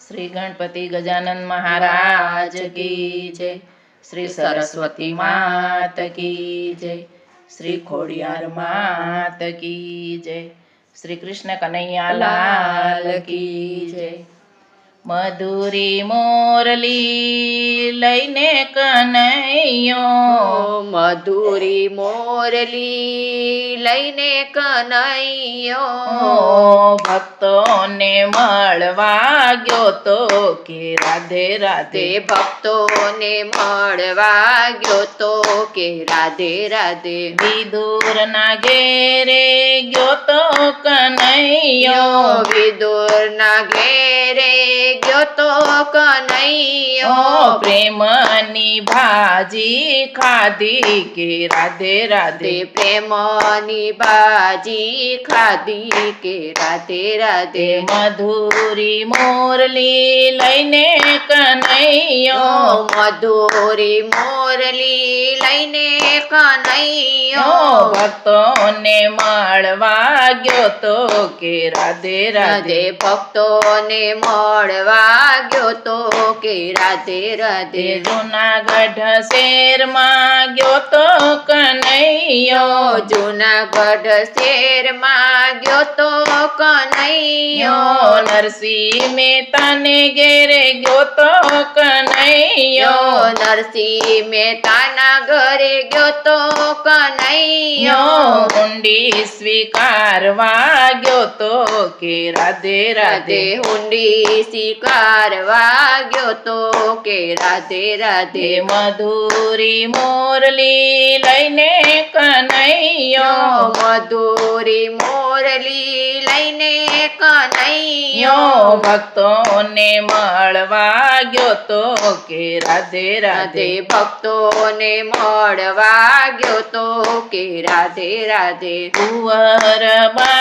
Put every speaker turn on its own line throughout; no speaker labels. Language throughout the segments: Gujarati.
श्री गणपति गजानन महाराज की जय। श्री सरस्वती मात की जय। श्री खोडियार मात की जय। श्री कृष्ण कन्हैया लाल की जय। मधुरी मोरली लईने कन्हैयो,
मधुरी मोरली लईने कन्हैयो,
भक्तोने મળવા ગયો તો કે રાધે રાધે,
ભક્તોને મળવા ગયો તો કે રાધે રાધે,
વિદુરના ઘેરે ગયો તો કનૈયો,
વિદુરના ઘેરે ગયો તો કનૈયો,
પ્રેમની ભાજી ખાધી કે રાધે રાધે,
પ્રેમની ભાજી ખાધી કે રાધે રાધે,
મધુરી મોરલી લઈને કનૈયો,
મધુરી મોરલી લઈને કનૈયો,
ભક્તોને મળવા ગયો તો કે રાધે રાધે,
ભક્તોને મળવા ગયો તો કે રાધે રાધે,
જુનાગઢ શહેરમાં ગયો તો કનૈયો,
જુનાગઢ શહેરમાં ગયો તો કનૈયો,
નરસિંહ મહેતાને ઘેરે ગયો તો કનૈયો,
નરસિંહ મહેતાના ઘરે ગયો તો કનૈયો,
હુંડી સ્વીકારવા ગયો તો કે રાધે રાધે,
હુંડી સ્વીકારવા ગયો તો કે રાધે રાધે,
મધુરી મોરલી લઈને કનૈયો,
મધુરી મોરલી લઈને કનૈયો,
ભક્તોને મળવા ગયો તો કે રાધે રાધે,
ભક્તોને મળવા ગયો તો કે રાધે રાધે,
કુંવરબાઈના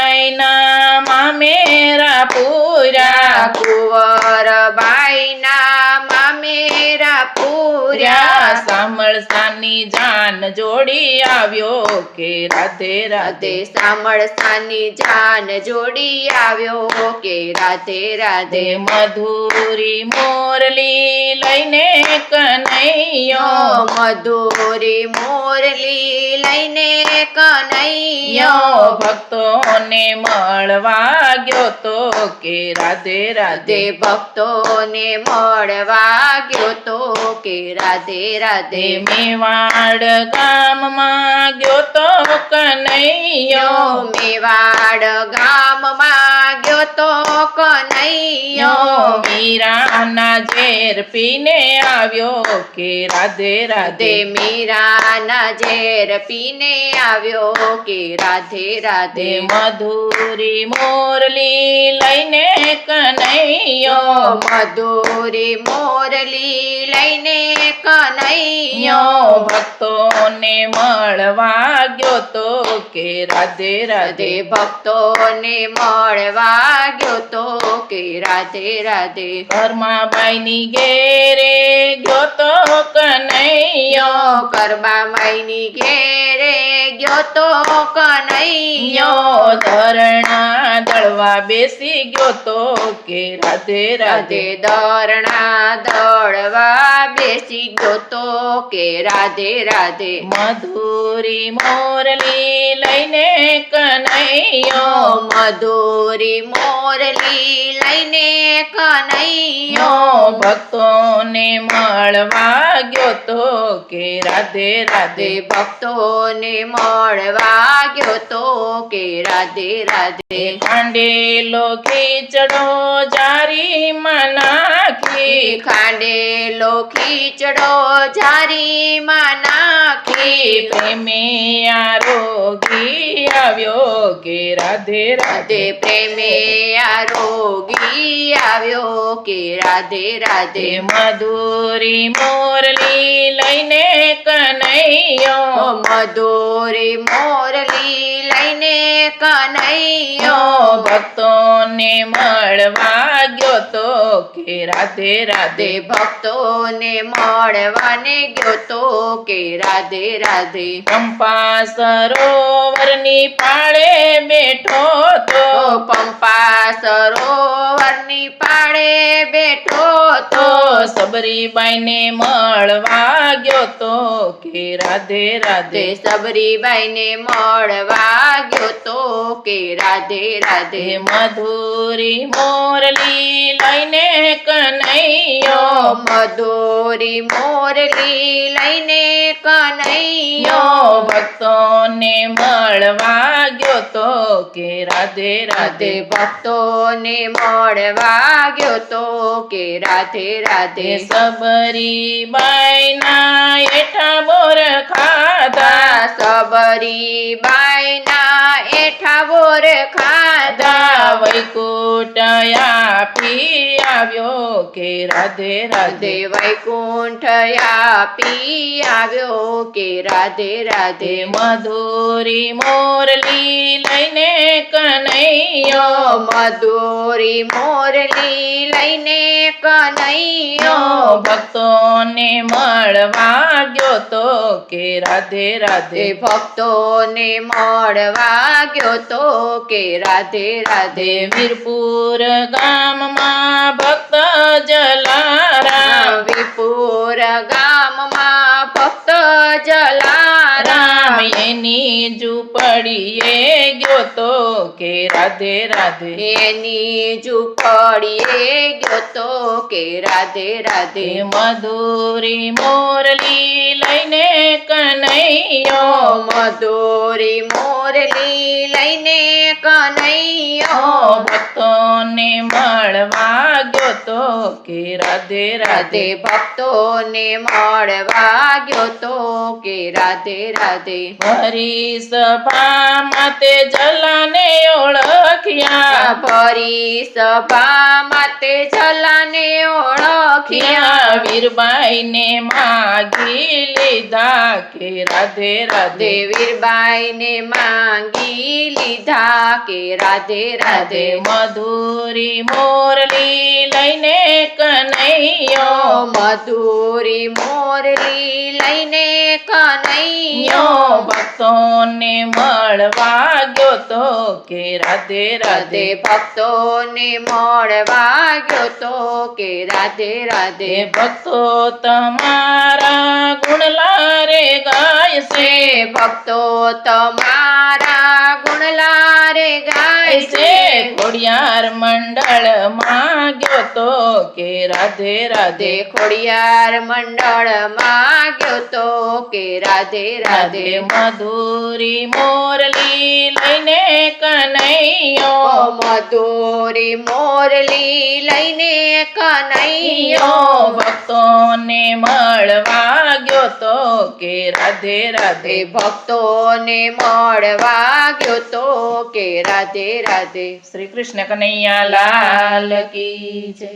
મામેરા પૂર્યા,
કુંવરબાઈના મામેરા પૂર્યા,
સામળસાની જાન જોડી આવ્યો કે રાધે રાધે,
સામળસાની જાન જોડી આવ્યો કે રાધે રાધે,
મધુરી મોરલી લઈને કનૈયો,
મધુરી મોરલી લઈને કનૈયો,
ભક્તોને મળવા ગયો તો કે રાધે રાધે,
ભક્તોને મળવા ગયો તો કે રાધે રાધે,
મેવાડ ગામમાં ગયો તો કનૈયો,
મેવાડ ગામમાં ગયો તો કનૈયો,
મીરાના ઝેર પીને આવ્યો કે રાધે રાધે,
મીરાના ઝેર પીને આવ્યો કે રાધે રાધે,
મધુરી મોરલી લઈને કનૈયો,
મધુરી મોરલી લઈને કનૈયો,
ભક્તોને મળવા ગયો તો કે રાધે રાધે,
ભક્તોને મળવા ગયો તો કે રાધે રાધે,
કરમાબાઈની ઘેરે ગયો તો કનૈયો,
કરમાબાઈની ઘેરે ગયો તો કનૈયો,
ધરણા દળવા બેસી ગયો તો કે રાધે રાધે,
ધરણા દળવા બેસી ગયો તો કે રાધે રાધે,
મધુરી મોરલી લઈને કનૈયો,
મધુરી મોરલી લઈને કનૈયો,
ભક્તોને મળવા ગયો તો કે રાધે રાધે,
ભક્તોને મળવા ગયો તો કે રાધે રાધે,
ખાંડેલો ખીચડો જારીમાં નાખી,
ખાંડેલો ખીચડો જારીમાં નાખી,
પ્રેમે આરોગી આવ્યો કે રાધે રાધે,
પ્રેમે આરોગી આવ્યો કે રાધે રાધે,
મધુરી મોરલી લઈને કનૈયો,
મધુરી મોરલી લઈને કનૈયો,
ભક્તોને મળવા ગયો તો કે રાધે રાધે.
તે ભક્તોને મળવાને ગયો તો કે રાધે રાધે.
પંપા સરોવરની પાળે બેઠો તો
પંપા સરોવરની પાળે બેઠો તો
સબરીબાઈને મળવા ગયો તો કે રાધે રાધે.
તે સબરીબાઈને મળવા ગયો તો કે રાધે રાધે.
મધુરી મોરલી લઈને કનૈયો
મધુરી મોરલી લઈને કનૈયો
ભક્તોને મળવા ગયો તો કે રાધે રાધે.
ભક્તોને મળવા ગયો તો કે રાધે રાધે.
સબરીબાઈના એઠા બોર ખાધા
સબરીબાઈના એઠા બોર ખાધા
વૈકુંઠ આપી આવ્યો કે રાધે રાધે.
વૈકુંઠ આપી આવ્યો કે રાધે રાધે.
મધુરી મોરલી લઈને કનૈયો
મધુરી મોરલી લઈને કનૈયો
ભક્તોને મળવા ગયો તો કે રાધે રાધે.
ભક્તોને મળવા ગયો તો કે રાધે રાધે.
વીરપુર ગામમાં ભક્ત જલારામ
વીરપુર ગામમાં ભક્ત જલારામ
એની ઝૂંપડીએ ગયો તો કે રાધે રાધે.
એની ઝૂંપડીએ ગયો તો કે રાધે રાધે.
મધુરી મોરલી લઈને કનૈયો
મધુરી મોરલી લઈને કનૈયો
ભક્તોને મળવા ગયો તો કે રાધે રાધે.
ભક્તોને મળવા ગયો તો કે રાધે રાધે.
ભરી સભામાં તે જલાને ઓળખ્યા
ભરી સભામાં તે જલાને ઓળખ્યા
વીરબાઈને માગી લીધા કે રાધે રાધે.
વીરબાઈને માંગી લીધા કે રાધે રાધે.
મધુરી મોરલી લઈને કનૈયો
મધુરી મોરલી લઈને કનૈયો
ભક્તોને મળવા ગયો તો કે રાધે રાધે.
ભક્તોને મળવા ગયો તો કે રાધે રાધે.
ભક્તો તમારા ગુણલા રે ગાય છે
ભક્તો તમારા ગુણલા રે ગાય છે.
ખોડિયાર મંડળ માં ગયો તો કે રાધે રાધે.
ખોડિયાર મંડળ માં ગયો તો કે રાધે રાધે.
મધુરી મોરલી લઈને કનૈયો
મધુરી મોરલી લઈને કનૈયો
ભક્તોને મળવા ગયો તો કે રાધે રાધે.
ભક્તોને મળવા ગયો તો કે રાધે રાધે.
શ્રી કૃષ્ણ કનૈયા લાલ કી જય.